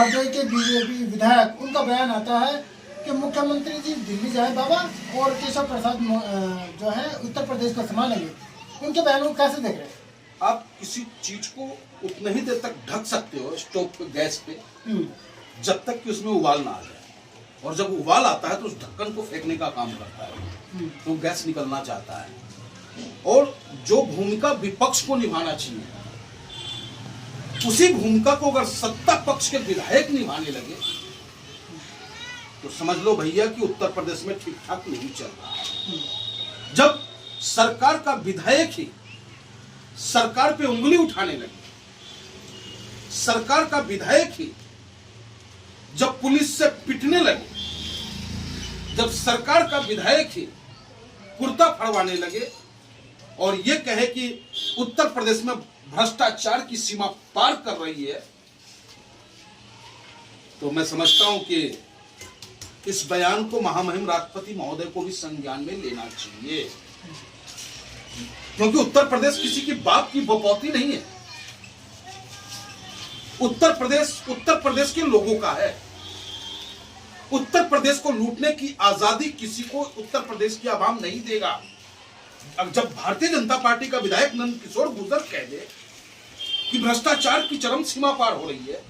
हरदोई के बीजेपी विधायक, उनका बयान आता है कि मुख्यमंत्री जी दिल्ली जाए बाबा और केशव प्रसाद जो है उत्तर प्रदेश को संभालेंगे। उनके बयान को कैसे देख रहे हैं आप? किसी चीज को उतना ही देर तक ढक सकते हो स्टोव पे, गैस पे, जब तक कि उसमें उबाल ना आ जाए, और जब उबाल आता है तो उस ढक्कन को फेंकने का काम करता है, तो गैस निकलना चाहता है। और जो भूमिका विपक्ष को निभाना चाहिए, उसी भूमिका को अगर सत्ता पक्ष के विधायक निभाने लगे तो समझ लो भैया कि उत्तर प्रदेश में ठीक ठाक नहीं चल रहा है। जब सरकार का विधायक ही सरकार पे उंगली उठाने लगे, सरकार का विधायक ही जब पुलिस से पिटने लगे, जब सरकार का विधायक ही कुर्ता फड़वाने लगे और ये कहे कि उत्तर प्रदेश में भ्रष्टाचार की सीमा पार कर रही है, तो मैं समझता हूं कि इस बयान को महामहिम राष्ट्रपति महोदय को भी संज्ञान में लेना चाहिए, क्योंकि उत्तर प्रदेश किसी की बाप की बपौती नहीं है। उत्तर प्रदेश के लोगों का है। उत्तर प्रदेश को लूटने की आजादी किसी को उत्तर प्रदेश की आवाम नहीं देगा। अब जब भारतीय जनता पार्टी का विधायक नंद किशोर गुर्जर कह दे कि भ्रष्टाचार की चरम सीमा पार हो रही है,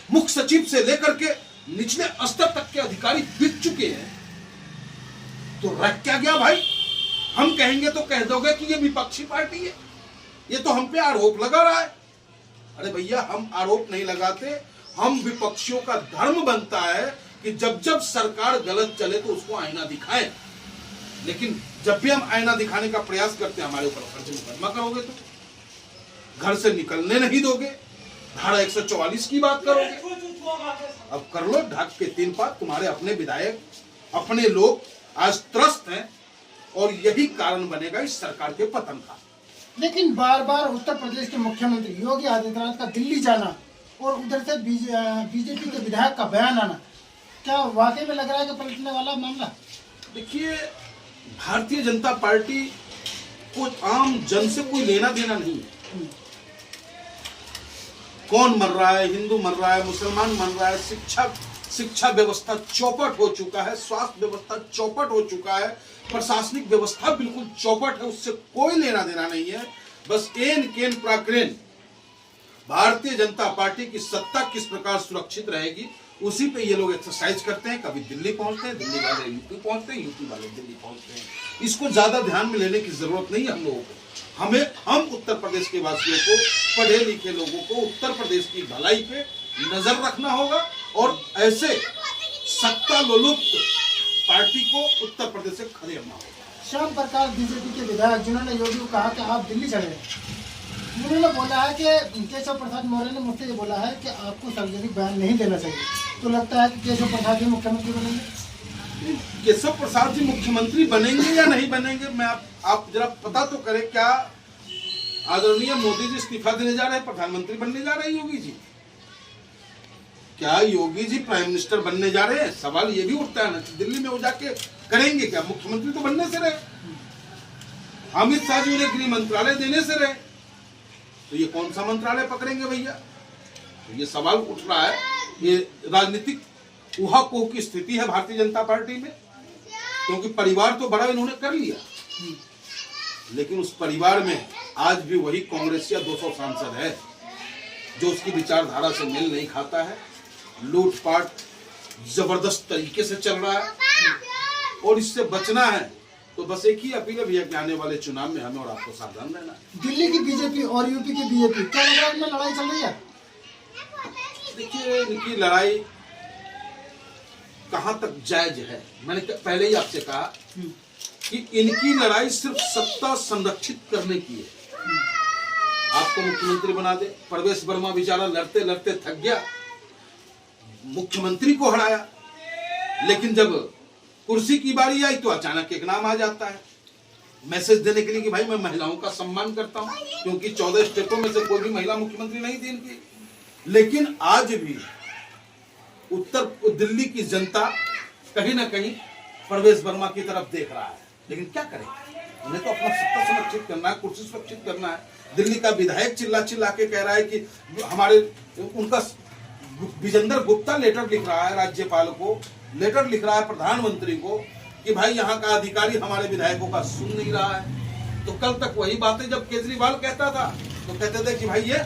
मुख्य सचिव से लेकर के निचले स्तर तक के अधिकारी बिक चुके हैं, तो रह क्या गया भाई? हम कहेंगे तो कह दोगे कि ये विपक्षी पार्टी है, ये तो हम पे आरोप लगा रहा है। अरे भैया, हम आरोप नहीं लगाते, हम विपक्षियों का धर्म बनता है कि जब जब सरकार गलत चले तो उसको आईना दिखाएं, लेकिन जब भी हम आईना दिखाने का प्रयास करते हैं हमारे ऊपर फर्जी मुकदमा करोगे, तो घर से निकलने नहीं दोगे, धारा 144 की बात करोगे। अब कर लो ढाक के 3 पात। तुम्हारे अपने विधायक, अपने लोग आज त्रस्त हैं और यही कारण बनेगा इस सरकार के पतन का। लेकिन बार बार उत्तर प्रदेश के मुख्यमंत्री योगी आदित्यनाथ का दिल्ली जाना और उधर से बीजेपी के विधायक का बयान आना, क्या वाकई में लग रहा है कि पलटने वाला मामला? देखिए, भारतीय जनता पार्टी को आम जन से कोई लेना देना नहीं है। कौन मर रहा है, हिंदू मर रहा है, मुसलमान मर रहा है, शिक्षा व्यवस्था चौपट हो चुका है, स्वास्थ्य व्यवस्था चौपट हो चुका है, प्रशासनिक व्यवस्था बिल्कुल चौपट है, उससे कोई लेना देना नहीं है। बस एन केन प्राक्रेन भारतीय जनता पार्टी की सत्ता किस प्रकार सुरक्षित रहेगी, उसी पे ये लोग एक्सरसाइज करते हैं। कभी दिल्ली पहुंचते हैं, दिल्ली वाले यूपी पहुंचते हैं, यूपी वाले दिल्ली पहुंचते हैं। इसको ज्यादा ध्यान में लेने की जरूरत नहीं है हम लोगों को। हम उत्तर प्रदेश के वासियों को, पढ़े लिखे लोगों को उत्तर प्रदेश की भलाई पे नजर रखना होगा और ऐसे सत्ता लोलुप्त पार्टी को उत्तर प्रदेश से खदेड़ना होगा। श्याम प्रकाश बीजेपी के विधायक, जिन्होंने योगी को कहा कि आप दिल्ली चले, उन्होंने बोला है कि केशव प्रसाद मौर्य ने मुझसे ये बोला है कि आपको सार्वजनिक बयान नहीं देना चाहिए। तो लगता है कि केशव प्रसाद जी मुख्यमंत्री बनेंगे? केशव प्रसाद जी मुख्यमंत्री बनेंगे या नहीं बनेंगे, मैं आप जरा पता तो करें। क्या आदरणीय मोदी जी इस्तीफा देने जा रहे हैं, प्रधानमंत्री बनने जा रहे हैं योगी जी? क्या योगी जी प्राइम मिनिस्टर बनने जा रहे हैं? सवाल ये भी उठता है ना, दिल्ली में वो जाके करेंगे क्या? मुख्यमंत्री तो बनने से रहे, अमित शाह जी उन्हें गृह मंत्रालय देने से रहे, तो ये कौन सा मंत्रालय पकड़ेंगे भैया? तो ये सवाल उठ रहा है। ये राजनीतिक ऊहापोह की स्थिति है भारतीय जनता पार्टी में, क्योंकि परिवार तो बड़ा इन्होंने कर लिया, लेकिन उस परिवार में आज भी वही कांग्रेस या 200 सांसद है जो उसकी विचारधारा से मेल नहीं खाता है। लूटपाट जबरदस्त तरीके से चल रहा है और इससे बचना है तो बस एक ही अपील है भैया कि आने वाले चुनाव में हमें और आपको सावधान रहना है। दिल्ली की बीजेपी और यूपी की बीजेपी, क्या लग रहा है इनमें लड़ाई चल रही है? देखिए, इनकी लड़ाई कहां तक जायज है, मैंने पहले ही आपसे कहा कि इनकी लड़ाई सिर्फ सत्ता संरक्षित करने की है। आपको मुख्यमंत्री बना दे, परवेश वर्मा बेचारा लड़ते लड़ते थक गया, मुख्यमंत्री को हराया, लेकिन जब कुर्सी की बारी आई तो अचानक एक नाम आ जाता है मैसेज देने के लिए कि भाई मैं महिलाओं का सम्मान करता हूं, क्योंकि 14 स्टेटों में से कोई भी महिला मुख्यमंत्री नहीं थी इनकी। लेकिन आज भी दिल्ली की जनता कहीं ना कहीं परवेश वर्मा की तरफ देख रहा है, लेकिन क्या करें, उन्हें तो अपना सत्ता सुरक्षित करना है, कुर्सी सुरक्षित करना है। दिल्ली का विधायक चिल्ला चिल्ला के कह रहा है कि हमारे उनका विजेंद्र गुप्ता लेटर लिख रहा है राज्यपाल को, लेटर लिख रहा है प्रधानमंत्री को कि भाई यहाँ का अधिकारी हमारे विधायकों का सुन नहीं रहा है। तो कल तक वही बातें जब केजरीवाल कहता था तो कहते थे कि भाई ये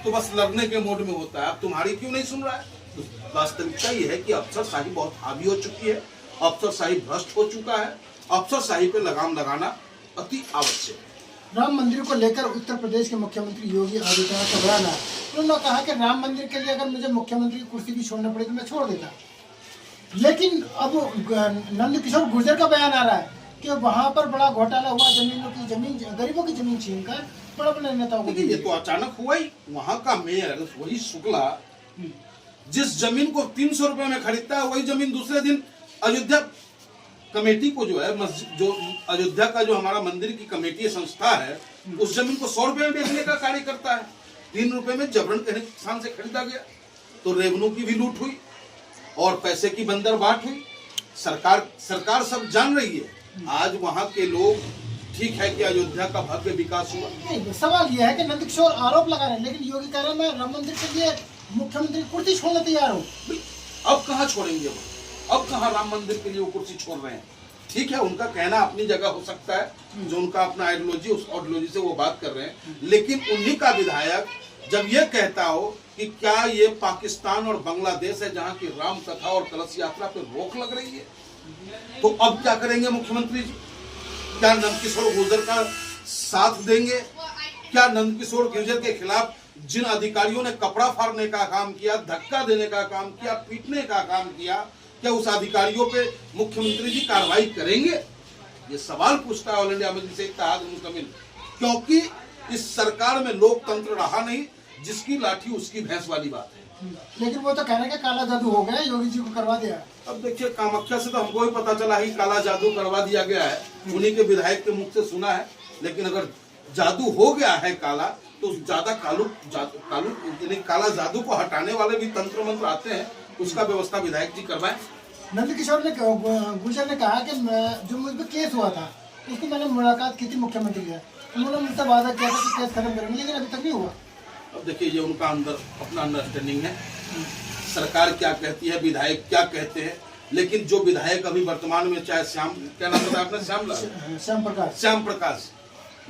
तो बस लड़ने के मोड में होता है, अब तुम्हारी क्यों नहीं सुन रहा है। तो वास्तविकता ये है कि अफसरशाही बहुत हावी हो चुकी है, अफसरशाही भ्रष्ट हो चुका है, अफसरशाही पे लगाम लगाना अति आवश्यक है। राम मंदिर को लेकर उत्तर प्रदेश के मुख्यमंत्री योगी आदित्यनाथ का बयान है। उन्होंने कहा कि राम मंदिर के लिए अगर मुझे मुख्यमंत्री की कुर्सी भी छोड़ना पड़े तो मैं छोड़ देता। लेकिन अब नंद किशोर गुर्जर का बयान आ रहा है कि वहां पर बड़ा घोटाला हुआ, जमीन गरीबों की जमीन छीनकर बड़ा बड़े नेताओं को। ये तो अचानक हुआ ही। वहां का मेयर वही शुक्ला जिस जमीन को 300 रुपए में खरीदता है, वही जमीन दूसरे दिन अयोध्या कमेटी को जो है जो अयोध्या का जो हमारा मंदिर की कमेटी संस्था है, उस जमीन को 100 रुपए में बेचने का कार्य करता है। 3 रुपए में जबरन कहने किसान से खरीदा गया। तो रेवन्यू की भी लूट हुई और पैसे की बंदरबाट हुई। सरकार सब जान रही है। आज वहां के लोग, ठीक है कि अयोध्या का भव्य विकास हुआ। नहीं, सवाल यह है कि नंद किशोर आरोप लगा रहे हैं, लेकिन योगी कह रहे हैं मैं राम मंदिर के लिए मुख्यमंत्री कुर्सी छोड़ने तैयार हूँ। अब कहाँ छोड़ेंगे वो? अब कहाँ राम मंदिर के लिए वो कुर्सी छोड़ रहे हैं? ठीक है, उनका कहना अपनी जगह हो सकता है, जो उनका अपना आइडियोलॉजी, उस आइडियोलॉजी से वो बात कर रहे हैं। लेकिन उन्हीं का विधायक जब ये कहता हो कि क्या ये पाकिस्तान और बांग्लादेश है जहाँ की राम कथा और कलश यात्रा पे रोक लग रही है, तो अब क्या करेंगे मुख्यमंत्री जी? क्या नंदकिशोर गुर्जर का साथ देंगे? क्या नंदकिशोर गुर्जर के खिलाफ जिन अधिकारियों ने कपड़ा फाड़ने का काम किया, धक्का देने का काम किया, पीटने का काम किया, क्या उस अधिकारियों पे मुख्यमंत्री जी कार्रवाई करेंगे? ये सवाल पूछता है ऑल इंडिया मजलिस इत्तेहाद मुंतमिल। क्योंकि इस सरकार में लोकतंत्र रहा नहीं, जिसकी लाठी उसकी भैंस वाली बात है। लेकिन वो तो कह रहे हैं कि काला जादू हो गया, योगी जी को करवा दिया। अब देखिए, कामाख्या से तो हमको ही पता चला ही काला जादू करवा दिया गया है, उन्हीं के विधायक के मुख से सुना है। लेकिन अगर जादू हो गया है काला, तो ज्यादा काला जादू को हटाने वाले भी तंत्र मंत्र आते हैं, उसका व्यवस्था विधायक जी करवाएं। नंद किशोर ने गुर्जर ने कहा कि जो मुझ पर केस हुआ था उसको मैंने मुलाकात की थी मुख्यमंत्री से, उन्होंने मुझसे वादा किया था कि केस खत्म करेंगे, लेकिन अभी तक नहीं हुआ। अब देखिए, ये उनका अंदर अपना अंडरस्टैंडिंग है। सरकार क्या कहती है, विधायक क्या कहते हैं। लेकिन जो विधायक अभी वर्तमान में, चाहे क्या नाम बताया आपने, श्याम प्रकाश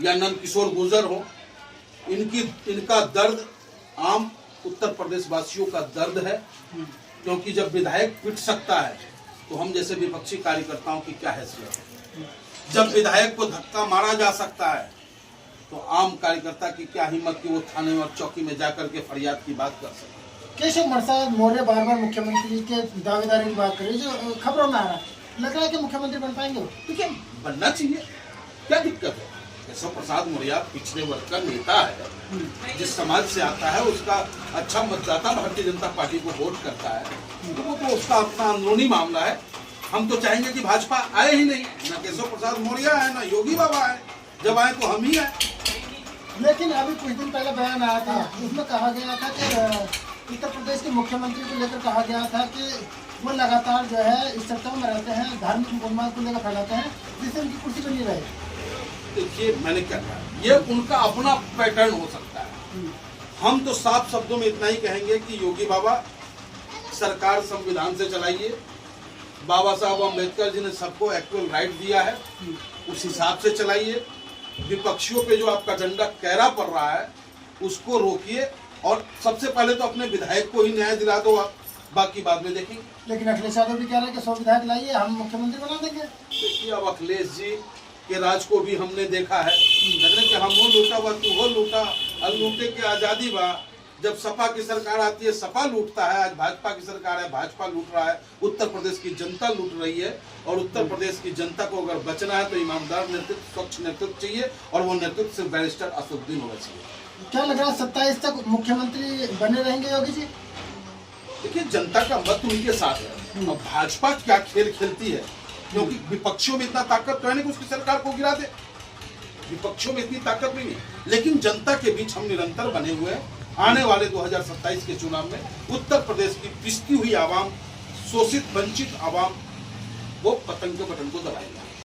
या नंद किशोर गुर्जर हो, इनका दर्द आम उत्तर प्रदेश वासियों का दर्द है। क्योंकि जब विधायक पिट सकता है तो हम जैसे विपक्षी कार्यकर्ताओं की क्या हैसियत है। जब विधायक को धक्का मारा जा सकता है तो आम कार्यकर्ता की क्या हिम्मत कि वो थाने और चौकी में जाकर के फरियाद की बात कर सके। केशव मौर्य बार बार मुख्यमंत्री के दावेदारी की बात करें, जो खबरों में आ रहा है, लग रहा है कि मुख्यमंत्री बन पाएंगे। देखिए, बनना चाहिए, क्या दिक्कत है। केशव प्रसाद मौर्य पिछड़े वर्ग का नेता है, जिस समाज से आता है उसका अच्छा मतदाता भारतीय जनता पार्टी को वोट करता है, तो वो तो उसका अपना अंदरूनी मामला है। हम तो चाहेंगे कि भाजपा आए ही नहीं, ना केशव प्रसाद मौर्य है ना योगी बाबा है। जब आए तो हम ही आए। लेकिन अभी कुछ दिन पहले बयान आया था, उसमें कहा गया था कि उत्तर प्रदेश के मुख्यमंत्री को लेकर कहा गया था कि वो लगातार जो है इस चर्चाओं में रहते हैं, धार्मिक उन्माद को लेकर फैलाते हैं, जिससे उनकी कुर्सी बनी रहे। देखिए, मैंने क्या कहा, ये उनका अपना पैटर्न हो सकता है। हम तो साफ शब्दों में इतना ही कहेंगे कि योगी बाबा, सरकार संविधान से चलाइए। बाबा साहब अम्बेडकर जी ने सबको इक्वल राइट दिया है, उस हिसाब से चलाइए। विपक्षियों पे जो आपका डंडा कैरा पड़ रहा है उसको रोकिए, और सबसे पहले तो अपने विधायक को ही न्याय दिला दो आप, बाकी बाद में देखेंगे। लेकिन अखिलेश यादव भी कह रहे हैं कि 100 विधायक लाइए, हम मुख्यमंत्री बना देंगे। देखिए, अब अखिलेश जी के राज को भी हमने देखा है, कहते कि हम वो लूटा बा तू वो लूटा, अब लूटे के आजादी बा। जब सपा की सरकार आती है सपा लूटता है, आज भाजपा की सरकार है भाजपा लूट रहा है। उत्तर प्रदेश की जनता लूट रही है, और उत्तर प्रदेश की जनता को अगर बचना है तो ईमानदार नेतृत्व, स्वच्छ नेतृत्व चाहिए, और वो नेतृत्व सिर्फ बैरिस्टर असदुद्दीन होना चाहिए। क्या लग रहा है 27 तक मुख्यमंत्री बने रहेंगे योगी जी? देखिए, जनता का मत उनके साथ है। अब भाजपा क्या खेल खेलती है, क्योंकि विपक्षियों में इतना ताकत तो है नहीं कि उसकी सरकार को गिरा दे, विपक्षियों में इतनी ताकत नहीं है। लेकिन जनता के बीच हम निरंतर बने हुए हैं। आने वाले 2027 के चुनाव में उत्तर प्रदेश की पिसती हुई आवाम, शोषित वंचित आवाम, वो पतंग के बटन को दबाएगी।